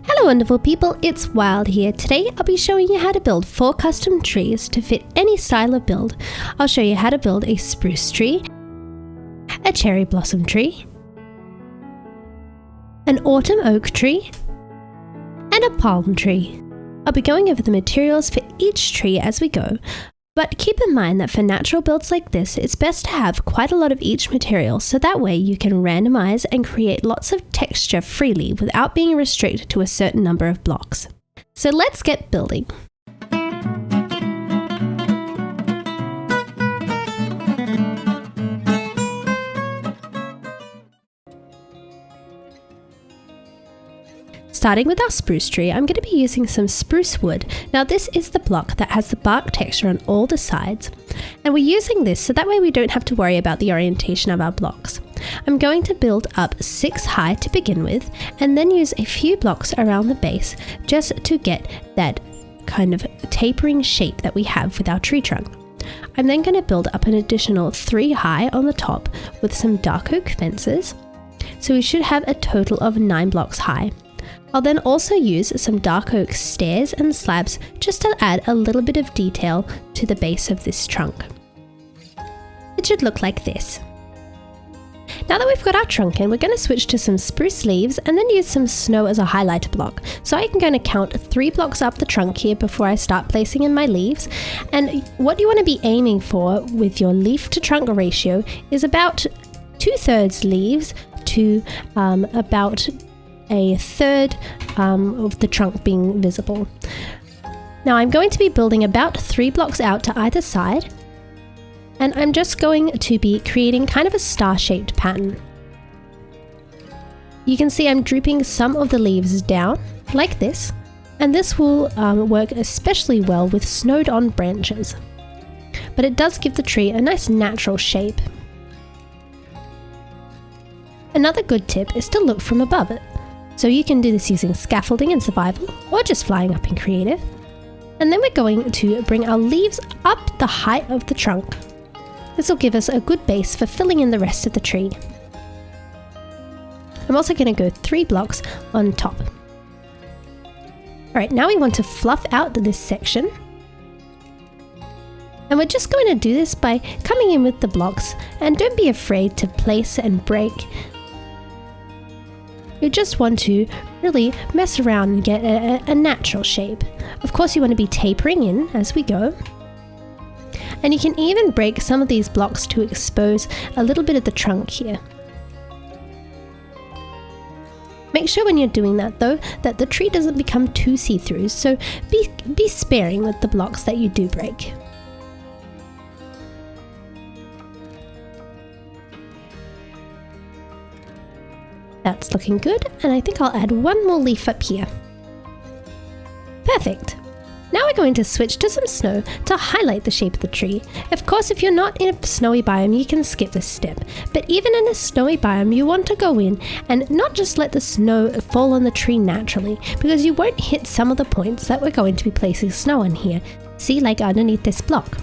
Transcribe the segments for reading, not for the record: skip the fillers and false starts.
Hello wonderful people, it's Wild here. Today I'll be showing you how to build 4 custom trees to fit any style of build. I'll show you how to build a spruce tree, a cherry blossom tree, an autumn oak tree, and a palm tree. I'll be going over the materials for each tree as we go, but keep in mind that for natural builds like this, it's best to have quite a lot of each material so that way you can randomize and create lots of texture freely without being restricted to a certain number of blocks. So let's get building. Starting with our spruce tree, I'm going to be using some spruce wood. Now this is the block that has the bark texture on all the sides. And we're using this so that way we don't have to worry about the orientation of our blocks. I'm going to build up 6 high to begin with, and then use a few blocks around the base just to get that kind of tapering shape that we have with our tree trunk. I'm then going to build up an additional 3 high on the top with some dark oak fences. So we should have a total of 9 blocks high. I'll then also use some dark oak stairs and slabs just to add a little bit of detail to the base of this trunk. It should look like this. Now that we've got our trunk in, we're going to switch to some spruce leaves and then use some snow as a highlighter block. So I'm going to count 3 blocks up the trunk here before I start placing in my leaves. And what you want to be aiming for with your leaf to trunk ratio is about 2/3 leaves to about a third of the trunk being visible. Now I'm going to be building about 3 blocks out to either side, and I'm just going to be creating kind of a star-shaped pattern. You can see I'm drooping some of the leaves down like this, and this will work especially well with snowed on branches, but it does give the tree a nice natural shape. Another good tip is to look from above it. So you can do this using scaffolding in survival or just flying up in creative. And then we're going to bring our leaves up the height of the trunk. This will give us a good base for filling in the rest of the tree. I'm also going to go 3 blocks on top. Alright, now we want to fluff out this section. And we're just going to do this by coming in with the blocks, and don't be afraid to place and break. You just want to really mess around and get a natural shape. Of course you want to be tapering in as we go. And you can even break some of these blocks to expose a little bit of the trunk here. Make sure when you're doing that though, that the tree doesn't become too see-through, so be sparing with the blocks that you do break. That's looking good, and I think I'll add 1 more leaf up here. Perfect! Now we're going to switch to some snow to highlight the shape of the tree. Of course, if you're not in a snowy biome, you can skip this step. But even in a snowy biome, you want to go in and not just let the snow fall on the tree naturally, because you won't hit some of the points that we're going to be placing snow on here. See, like underneath this block.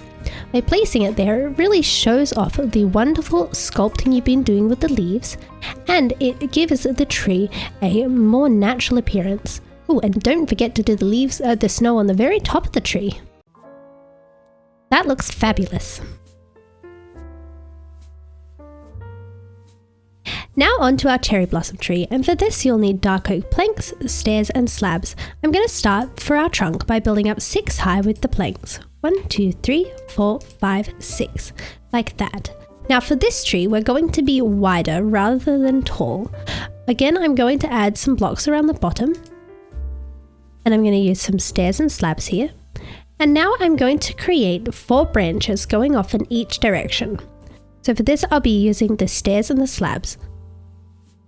By placing it there, it really shows off the wonderful sculpting you've been doing with the leaves, and it gives the tree a more natural appearance. Oh, and don't forget to do the snow on the very top of the tree. That looks fabulous. Now on to our cherry blossom tree, and for this you'll need dark oak planks, stairs and slabs. I'm going to start for our trunk by building up 6 high with the planks. 1, 2, 3, 4, 5, 6, like that. Now for this tree, we're going to be wider rather than tall. Again, I'm going to add some blocks around the bottom, and I'm going to use some stairs and slabs here. And now I'm going to create 4 branches going off in each direction. So for this, I'll be using the stairs and the slabs.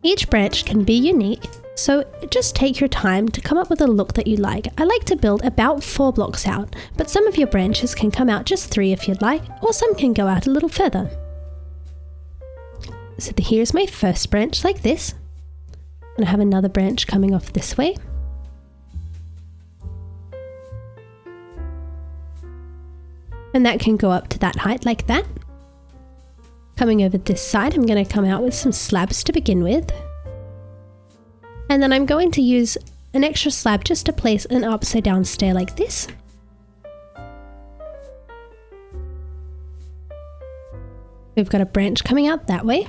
Each branch can be unique, so just take your time to come up with a look that you like. I like to build about 4 blocks out, but some of your branches can come out just 3 if you'd like, or some can go out a little further. So here's my first branch like this, and I have another branch coming off this way. And that can go up to that height like that. Coming over this side, I'm going to come out with some slabs to begin with. And then I'm going to use an extra slab just to place an upside down stair like this. We've got a branch coming out that way.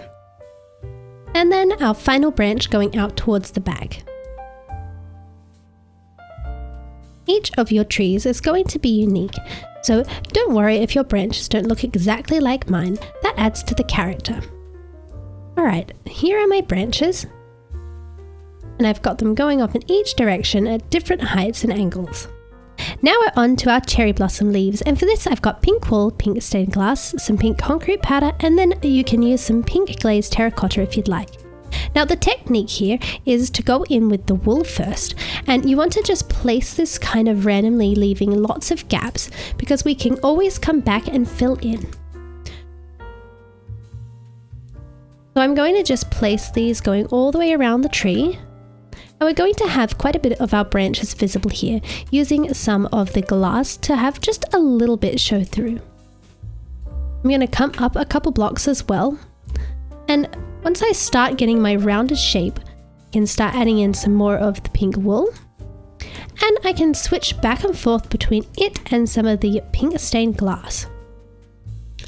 And then our final branch going out towards the back. Each of your trees is going to be unique, so don't worry if your branches don't look exactly like mine, that adds to the character. Alright, here are my branches, and I've got them going off in each direction at different heights and angles. Now we're on to our cherry blossom leaves, and for this I've got pink wool, pink stained glass, some pink concrete powder, and then you can use some pink glazed terracotta if you'd like. Now the technique here is to go in with the wool first, and you want to just place this kind of randomly, leaving lots of gaps because we can always come back and fill in. So I'm going to just place these going all the way around the tree. And we're going to have quite a bit of our branches visible here, using some of the glass to have just a little bit show through. I'm going to come up a couple blocks as well, and once I start getting my rounded shape, I can start adding in some more of the pink wool, and I can switch back and forth between it and some of the pink stained glass.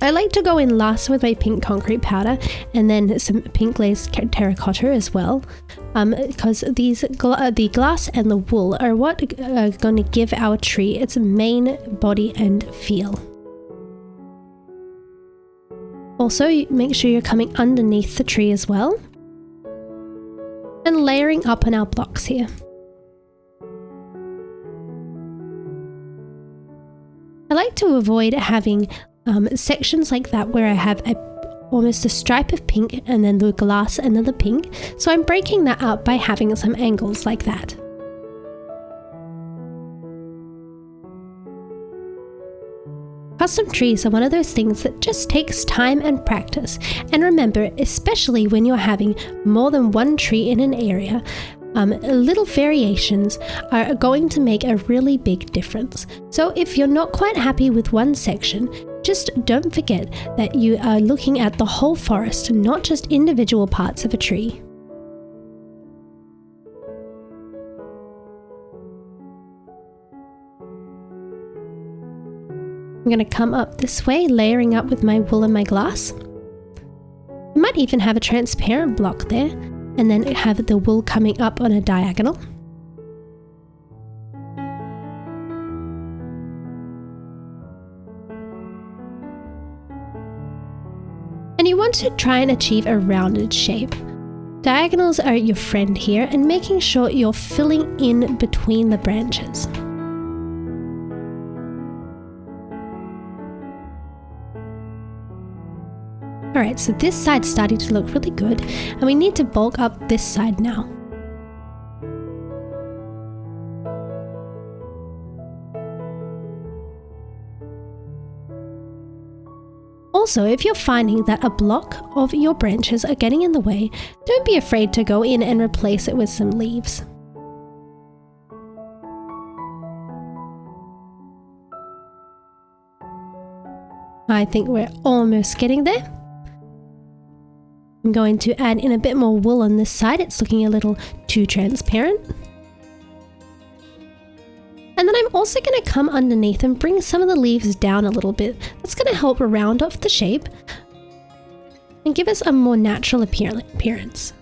I like to go in last with my pink concrete powder and then some pink glazed terracotta as well, because the glass and the wool are what are going to give our tree its main body and feel. Also, make sure you're coming underneath the tree as well, and layering up on our blocks here. I like to avoid having sections like that where I have almost a stripe of pink and then the glass and then the pink, so I'm breaking that up by having some angles like that. Custom trees are one of those things that just takes time and practice, and remember, especially when you're having more than one tree in an area, little variations are going to make a really big difference. So if you're not quite happy with one section, just don't forget that you are looking at the whole forest, not just individual parts of a tree. I'm going to come up this way, layering up with my wool and my glass. I might even have a transparent block there, and then have the wool coming up on a diagonal. And you want to try and achieve a rounded shape. Diagonals are your friend here, and making sure you're filling in between the branches. Alright, so this side's starting to look really good, and we need to bulk up this side now. Also, if you're finding that a block of your branches are getting in the way, don't be afraid to go in and replace it with some leaves. I think we're almost getting there. I'm going to add in a bit more wool on this side, it's looking a little too transparent. And then I'm also going to come underneath and bring some of the leaves down a little bit. That's going to help round off the shape and give us a more natural appearance.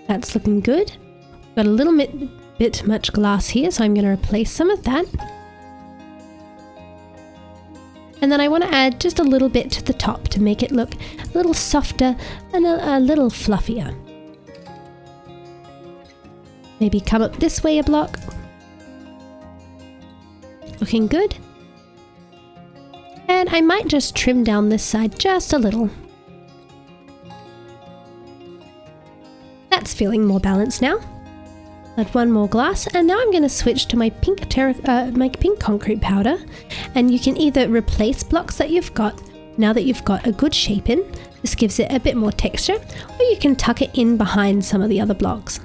That's looking good. Got a little bit much glass here, so I'm going to replace some of that. And then I want to add just a little bit to the top to make it look a little softer and a little fluffier. Maybe come up this way a block. Looking good. And I might just trim down this side just a little. That's feeling more balanced now. Add one more glass, and now I'm going to switch to my pink concrete powder, and you can either replace blocks that you've got now that you've got a good shape in. This gives it a bit more texture, or you can tuck it in behind some of the other blocks.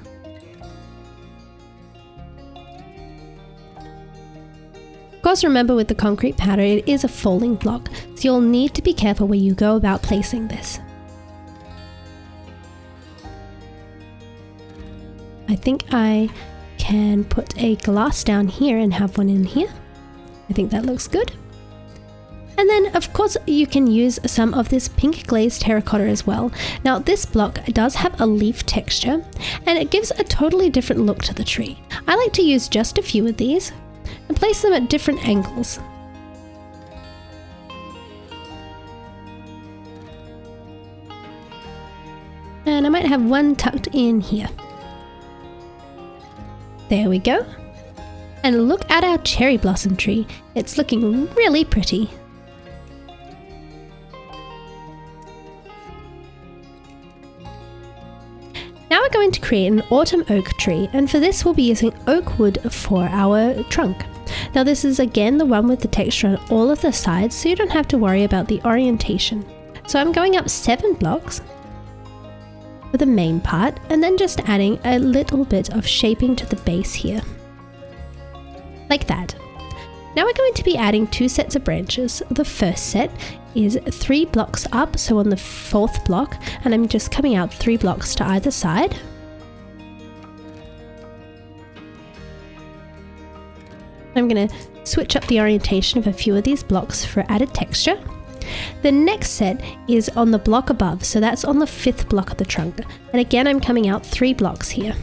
Of course, remember with the concrete powder, it is a falling block, so you'll need to be careful where you go about placing this. I think I can put a glass down here and have one in here. I think that looks good. And then of course you can use some of this pink glazed terracotta as well. Now this block does have a leaf texture and it gives a totally different look to the tree. I like to use just a few of these and place them at different angles. And I might have one tucked in here. There we go. And look at our cherry blossom tree. It's looking really pretty. Now we're going to create an autumn oak tree, and for this we'll be using oak wood for our trunk. Now this is again the one with the texture on all of the sides, so you don't have to worry about the orientation. So I'm going up 7 blocks for the main part, and then just adding a little bit of shaping to the base here. Like that. Now we're going to be adding 2 sets of branches. The first set is 3 blocks up, so on the 4th block, and I'm just coming out 3 blocks to either side. I'm going to switch up the orientation of a few of these blocks for added texture. The next set is on the block above, so that's on the 5th block of the trunk, and again I'm coming out 3 blocks here.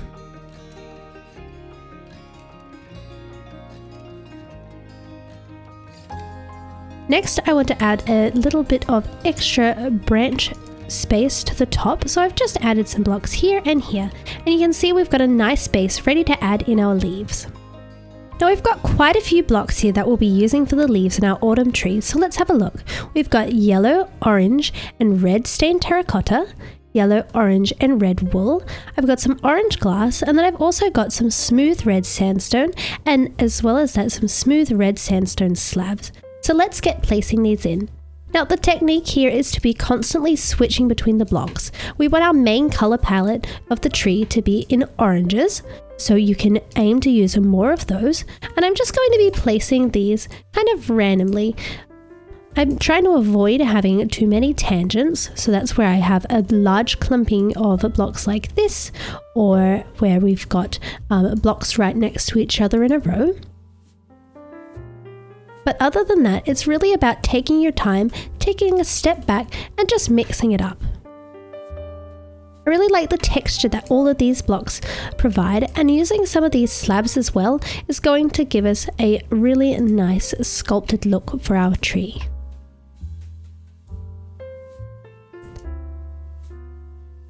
Next I want to add a little bit of extra branch space to the top, so I've just added some blocks here and here, and you can see we've got a nice base ready to add in our leaves. Now we've got quite a few blocks here that we'll be using for the leaves in our autumn trees, so let's have a look. We've got yellow, orange and red stained terracotta, yellow, orange and red wool. I've got some orange glass, and then I've also got some smooth red sandstone, and as well as that some smooth red sandstone slabs. So let's get placing these in. Now the technique here is to be constantly switching between the blocks. We want our main color palette of the tree to be in oranges, so you can aim to use more of those. And I'm just going to be placing these kind of randomly. I'm trying to avoid having too many tangents, so that's where I have a large clumping of blocks like this, or where we've got blocks right next to each other in a row. But other than that, it's really about taking your time, taking a step back and just mixing it up. I really like the texture that all of these blocks provide, and using some of these slabs as well is going to give us a really nice sculpted look for our tree.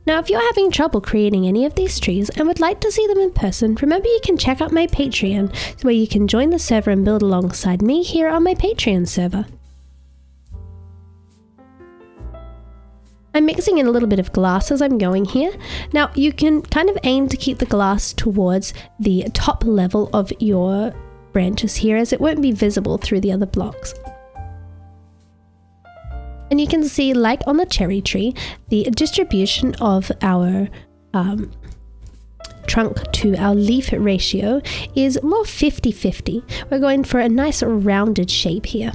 Now if you're having trouble creating any of these trees and would like to see them in person, remember you can check out my Patreon, where you can join the server and build alongside me here on my Patreon server. I'm mixing in a little bit of glass as I'm going here. Now you can kind of aim to keep the glass towards the top level of your branches here, as it won't be visible through the other blocks. And you can see, like on the cherry tree, the distribution of our trunk to our leaf ratio is more 50-50. We're going for a nice rounded shape here.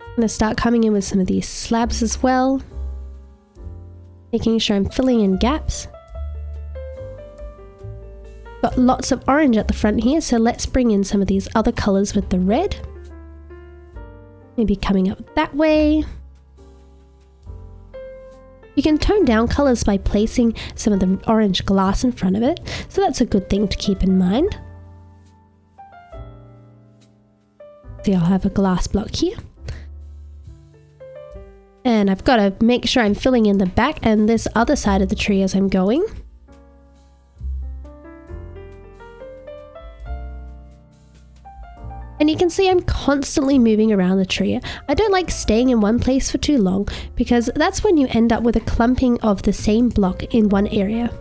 I'm going to start coming in with some of these slabs as well, making sure I'm filling in gaps. Got lots of orange at the front here, so let's bring in some of these other colors with the red. Maybe coming up that way. You can tone down colors by placing some of the orange glass in front of it, so that's a good thing to keep in mind. See, I'll have a glass block here. And I've got to make sure I'm filling in the back and this other side of the tree as I'm going. And you can see I'm constantly moving around the tree. I don't like staying in one place for too long, because that's when you end up with a clumping of the same block in one area.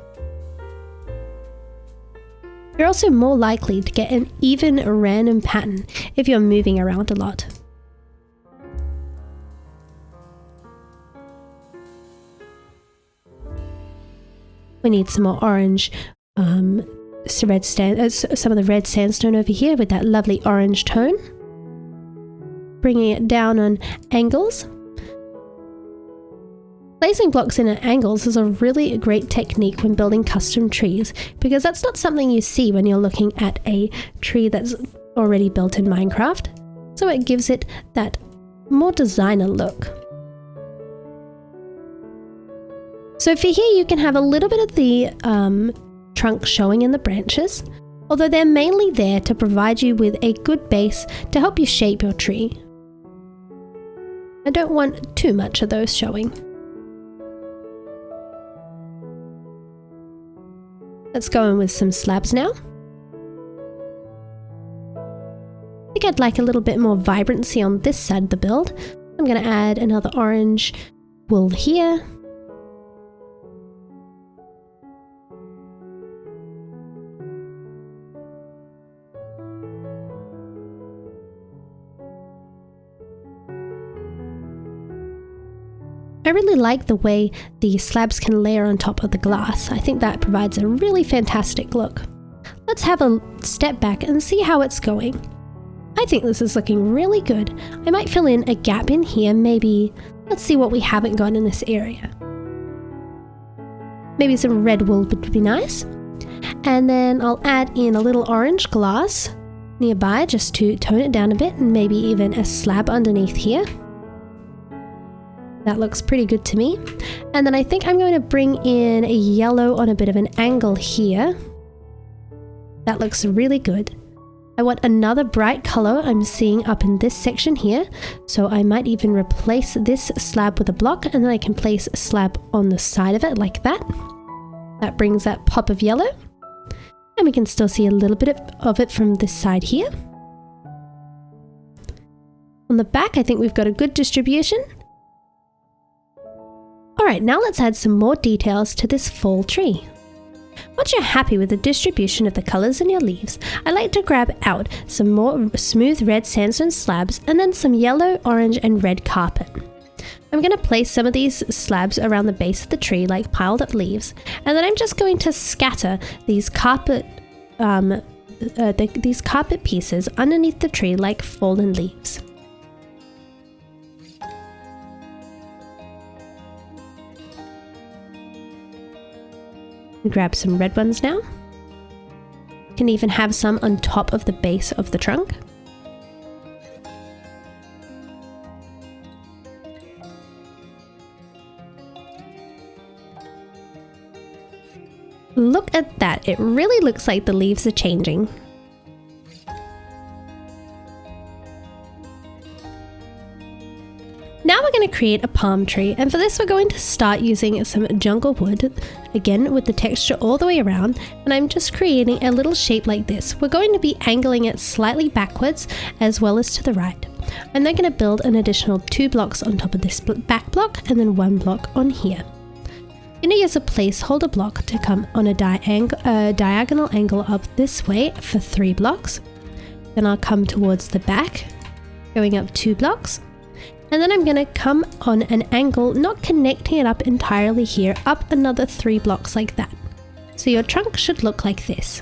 You're also more likely to get an even random pattern if you're moving around a lot. We need some more orange some of the red sandstone over here with that lovely orange tone. Bringing it down on angles. Placing blocks in at angles is a really great technique when building custom trees, because that's not something you see when you're looking at a tree that's already built in Minecraft. So it gives it that more designer look. So for here you can have a little bit of the trunk showing in the branches, although they're mainly there to provide you with a good base to help you shape your tree. I don't want too much of those showing. Let's go in with some slabs now. I think I'd like a little bit more vibrancy on this side of the build. I'm going to add another orange wool here. I really like the way the slabs can layer on top of the glass. I think that provides a really fantastic look. Let's have a step back and see how it's going. I think this is looking really good. I might fill in a gap in here, maybe. Let's see what we haven't got in this area. Maybe some red wool would be nice. And then I'll add in a little orange glass nearby just to tone it down a bit, and maybe even a slab underneath here. That looks pretty good to me. And then I think I'm going to bring in a yellow on a bit of an angle here. That looks really good. I want another bright color I'm seeing up in this section here. So I might even replace this slab with a block, and then I can place a slab on the side of it like that. That brings that pop of yellow. And we can still see a little bit of it from this side here. On the back, I think we've got a good distribution. Alright, now let's add some more details to this fall tree. Once you're happy with the distribution of the colours in your leaves, I like to grab out some more smooth red sandstone slabs and then some yellow, orange and red carpet. I'm going to place some of these slabs around the base of the tree like piled up leaves, and then I'm just going to scatter these carpet pieces underneath the tree like fallen leaves. Grab some red ones now. You can even have some on top of the base of the trunk. Look at that, it really looks like the leaves are changing. Now we're going to create a palm tree, and for this we're going to start using some jungle wood, again with the texture all the way around, and I'm just creating a little shape like this. We're going to be angling it slightly backwards as well as to the right. I'm then going to build an additional 2 blocks on top of this back block and then 1 block on here. I'm going to use a placeholder block to come on a diagonal angle up this way for 3 blocks. Then I'll come towards the back, going up 2 blocks. And then I'm going to come on an angle, not connecting it up entirely here, up another 3 blocks like that. So your trunk should look like this.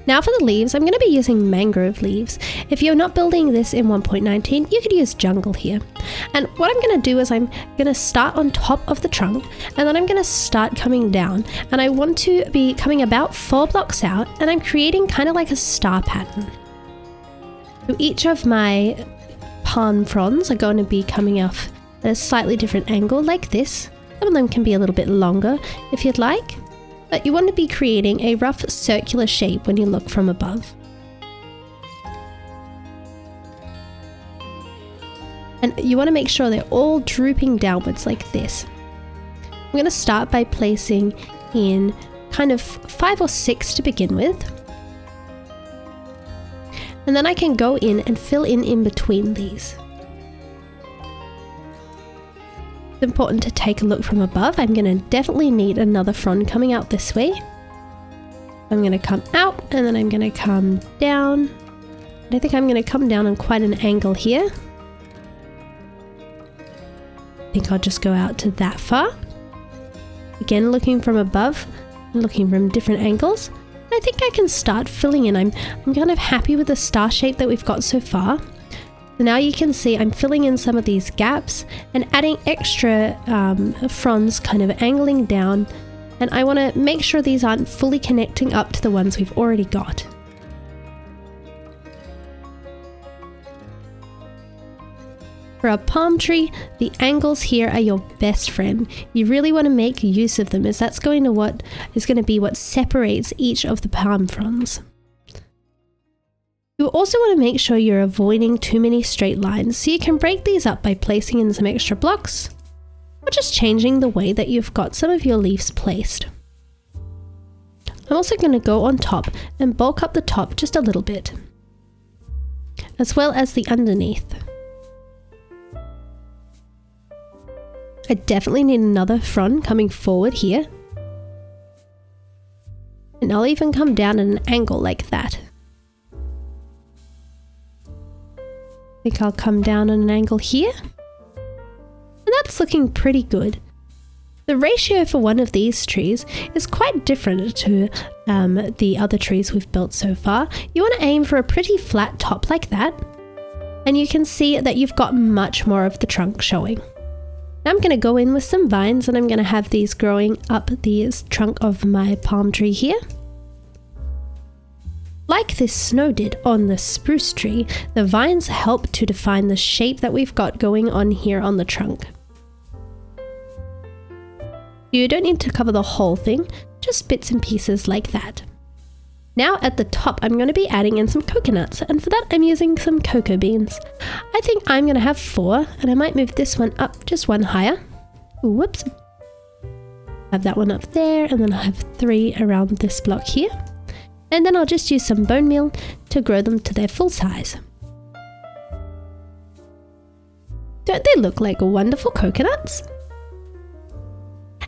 Now for the leaves, I'm going to be using mangrove leaves. If you're not building this in 1.19, you could use jungle here. And what I'm going to do is I'm going to start on top of the trunk, and then I'm going to start coming down. And I want to be coming about 4 blocks out, and I'm creating kind of like a star pattern. So each of my palm fronds are going to be coming off at a slightly different angle like this. Some of them can be a little bit longer if you'd like, but you want to be creating a rough circular shape when you look from above. And you want to make sure they're all drooping downwards like this. I'm going to start by placing in kind of 5 or 6 to begin with. And then I can go in and fill in between these. It's important to take a look from above. I'm going to definitely need another frond coming out this way. I'm going to come out and then I'm going to come down. And I think I'm going to come down on quite an angle here. I think I'll just go out to that far. Again, looking from above, looking from different angles. I think I can start filling in. I'm kind of happy with the star shape that we've got so far. Now you can see I'm filling in some of these gaps and adding extra fronds kind of angling down, and I want to make sure these aren't fully connecting up to the ones we've already got. For a palm tree, the angles here are your best friend. You really want to make use of them, as that's going to be what separates each of the palm fronds. You also want to make sure you're avoiding too many straight lines, so you can break these up by placing in some extra blocks, or just changing the way that you've got some of your leaves placed. I'm also going to go on top and bulk up the top just a little bit, as well as the underneath. I definitely need another frond coming forward here. And I'll even come down at an angle like that. I think I'll come down at an angle here. And that's looking pretty good. The ratio for one of these trees is quite different to the other trees we've built so far. You want to aim for a pretty flat top like that. And you can see that you've got much more of the trunk showing. Now I'm going to go in with some vines, and I'm going to have these growing up the trunk of my palm tree here. Like this snow did on the spruce tree, the vines help to define the shape that we've got going on here on the trunk. You don't need to cover the whole thing, just bits and pieces like that. Now at the top, I'm going to be adding in some coconuts, and for that I'm using some cocoa beans. I think I'm going to have 4, and I might move this one up just one higher. Ooh, whoops. Have that one up there, and then I'll have 3 around this block here. And then I'll just use some bone meal to grow them to their full size. Don't they look like wonderful coconuts?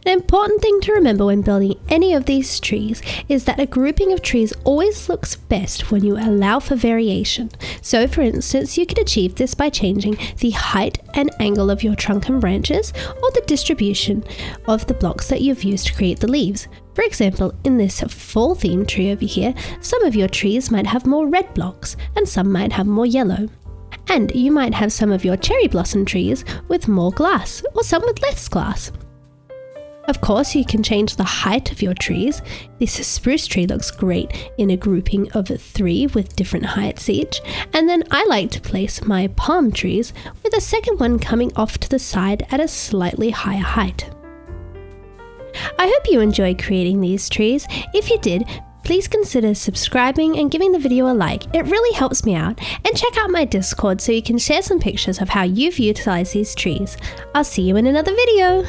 An important thing to remember when building any of these trees is that a grouping of trees always looks best when you allow for variation. So for instance, you can achieve this by changing the height and angle of your trunk and branches, or the distribution of the blocks that you've used to create the leaves. For example, in this fall theme tree over here, some of your trees might have more red blocks and some might have more yellow. And you might have some of your cherry blossom trees with more glass, or some with less glass. Of course, you can change the height of your trees. This spruce tree looks great in a grouping of 3 with different heights each. And then I like to place my palm trees with a second one coming off to the side at a slightly higher height. I hope you enjoyed creating these trees. If you did, please consider subscribing and giving the video a like. It really helps me out. And check out my Discord so you can share some pictures of how you've utilized these trees. I'll see you in another video.